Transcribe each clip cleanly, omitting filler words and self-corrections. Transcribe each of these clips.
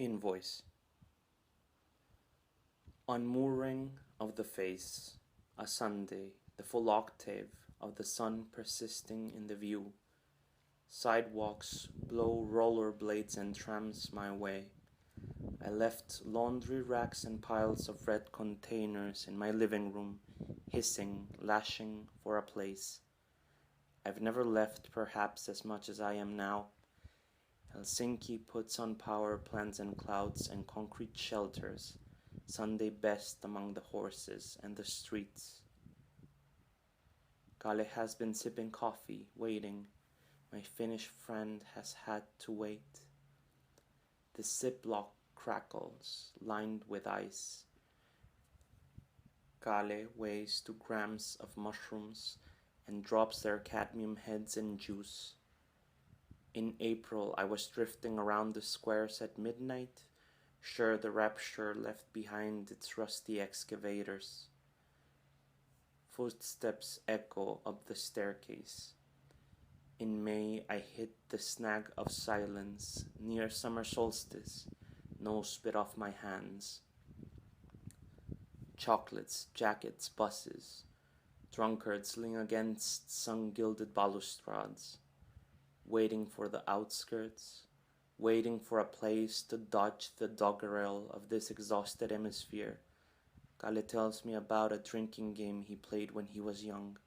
Invoice. Unmooring of the face, a Sunday, the full octave of the sun persisting in the view. Sidewalks blow rollerblades and trams my way. I left laundry racks and piles of red containers in my living room, hissing, lashing for a place. I've never left perhaps as much as I am now. Helsinki puts on power plants and clouds and concrete shelters, Sunday best among the horses and the streets. Kalle has been sipping coffee, waiting. My Finnish friend has had to wait. The ziplock crackles, lined with ice. Kalle weighs 2 grams of mushrooms and drops their cadmium heads in juice. In April, I was drifting around the squares at midnight, sure the rapture left behind its rusty excavators. Footsteps echo up the staircase. In May, I hit the snag of silence near summer solstice, nose bit off my hands. Chocolates, jackets, buses, drunkards lean against sun-gilded balustrades, waiting for the outskirts, waiting for a place to dodge the doggerel of this exhausted hemisphere. Kalle tells me about a drinking game he played when he was young.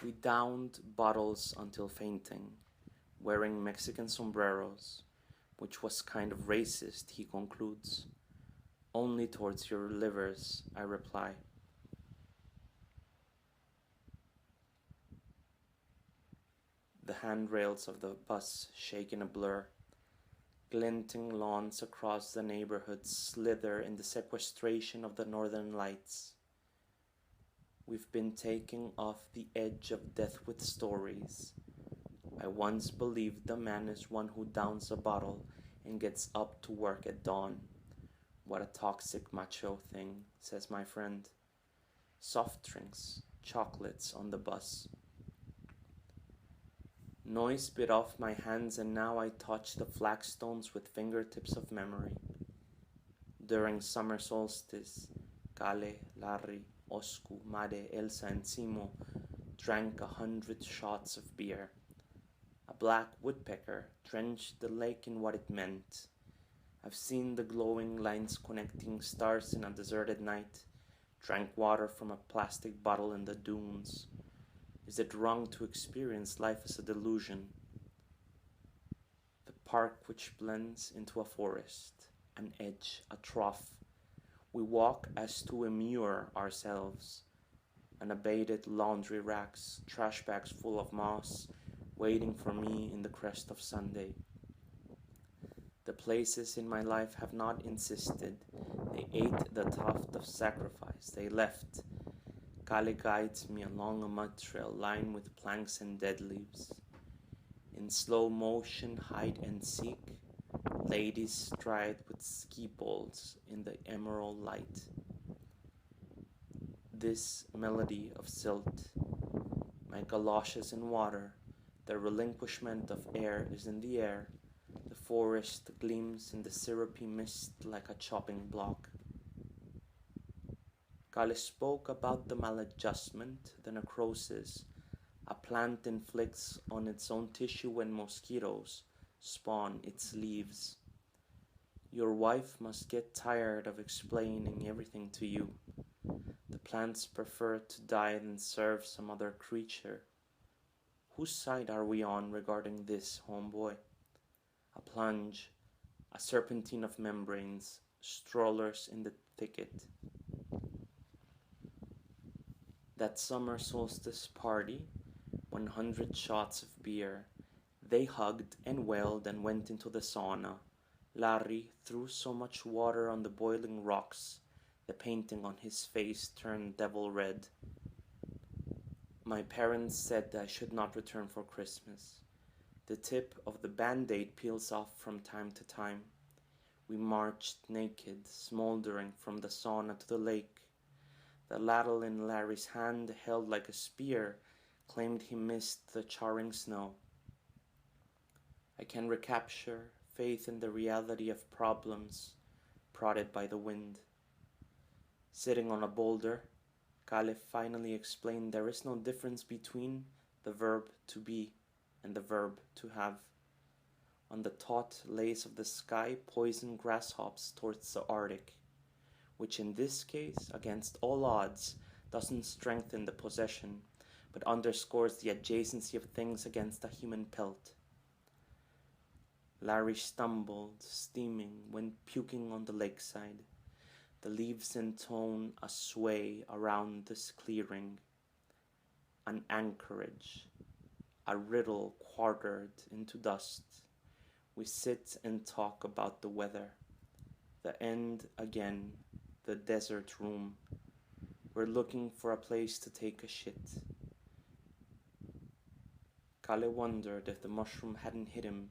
We downed bottles until fainting, wearing Mexican sombreros, which was kind of racist, he concludes. Only towards your livers, I reply. The handrails of the bus shake in a blur. Glinting lawns across the neighborhood slither in the sequestration of the northern lights. We've been taking off the edge of death with stories. I once believed the man is one who downs a bottle and gets up to work at dawn. What a toxic macho thing, says my friend. Soft drinks, chocolates on the bus. Noise bit off my hands and now I touch the flagstones with fingertips of memory. During summer solstice, Kalle, Larry, Osku, Made, Elsa and Simo drank 100 shots of beer. A black woodpecker drenched the lake in what it meant. I've seen the glowing lines connecting stars in a deserted night, drank water from a plastic bottle in the dunes. Is it wrong to experience life as a delusion? The park which blends into a forest, an edge, a trough. We walk as to immure ourselves. Unabated laundry racks, trash bags full of moss, waiting for me in the crest of Sunday. The places in my life have not insisted. They ate the tuft of sacrifice. They left. Kalle guides me along a mud trail lined with planks and dead leaves. In slow motion, hide and seek, ladies stride with ski poles in the emerald light. This melody of silt, my galoshes in water, the relinquishment of air is in the air, the forest gleams in the syrupy mist like a chopping block. Kalle spoke about the maladjustment, the necrosis, a plant inflicts on its own tissue when mosquitoes spawn its leaves. Your wife must get tired of explaining everything to you. The plants prefer to die than serve some other creature. Whose side are we on regarding this, homeboy? A plunge, a serpentine of membranes, strollers in the thicket. That summer solstice party, 100 shots of beer. They hugged and wailed and went into the sauna. Larry threw so much water on the boiling rocks, the painting on his face turned devil red. My parents said I should not return for Christmas. The tip of the band-aid peels off from time to time. We marched naked, smoldering from the sauna to the lake. The ladle in Larry's hand, held like a spear, claimed he missed the charring snow. I can recapture faith in the reality of problems prodded by the wind. Sitting on a boulder, Kale finally explained there is no difference between the verb to be and the verb to have. On the taut lace of the sky poisoned grasshops towards the Arctic, which in this case, against all odds, doesn't strengthen the possession, but underscores the adjacency of things against a human pelt. Larry stumbled, steaming, when puking on the lakeside. The leaves intone a sway around this clearing, an anchorage, a riddle quartered into dust. We sit and talk about the weather. The end again, the desert room. We're looking for a place to take a shit. Kale wondered if the mushroom hadn't hit him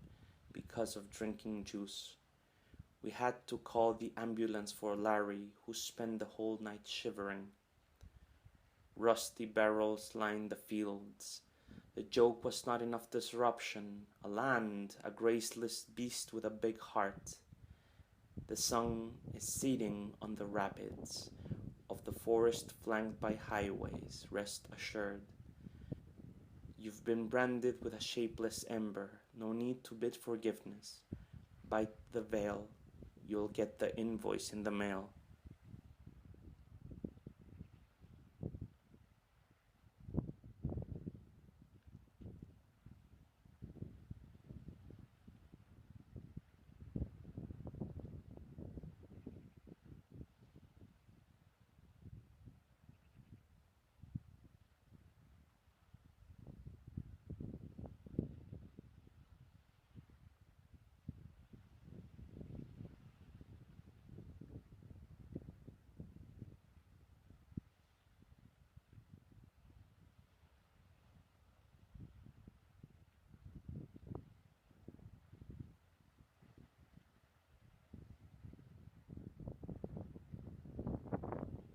because of drinking juice. We had to call the ambulance for Larry, who spent the whole night shivering. Rusty barrels lined the fields. The joke was not enough disruption. A land, a graceless beast with a big heart. The sun is seething on the rapids of the forest flanked by highways, rest assured. You've been branded with a shapeless ember. No need to bid forgiveness. Bite the veil. You'll get the invoice in the mail.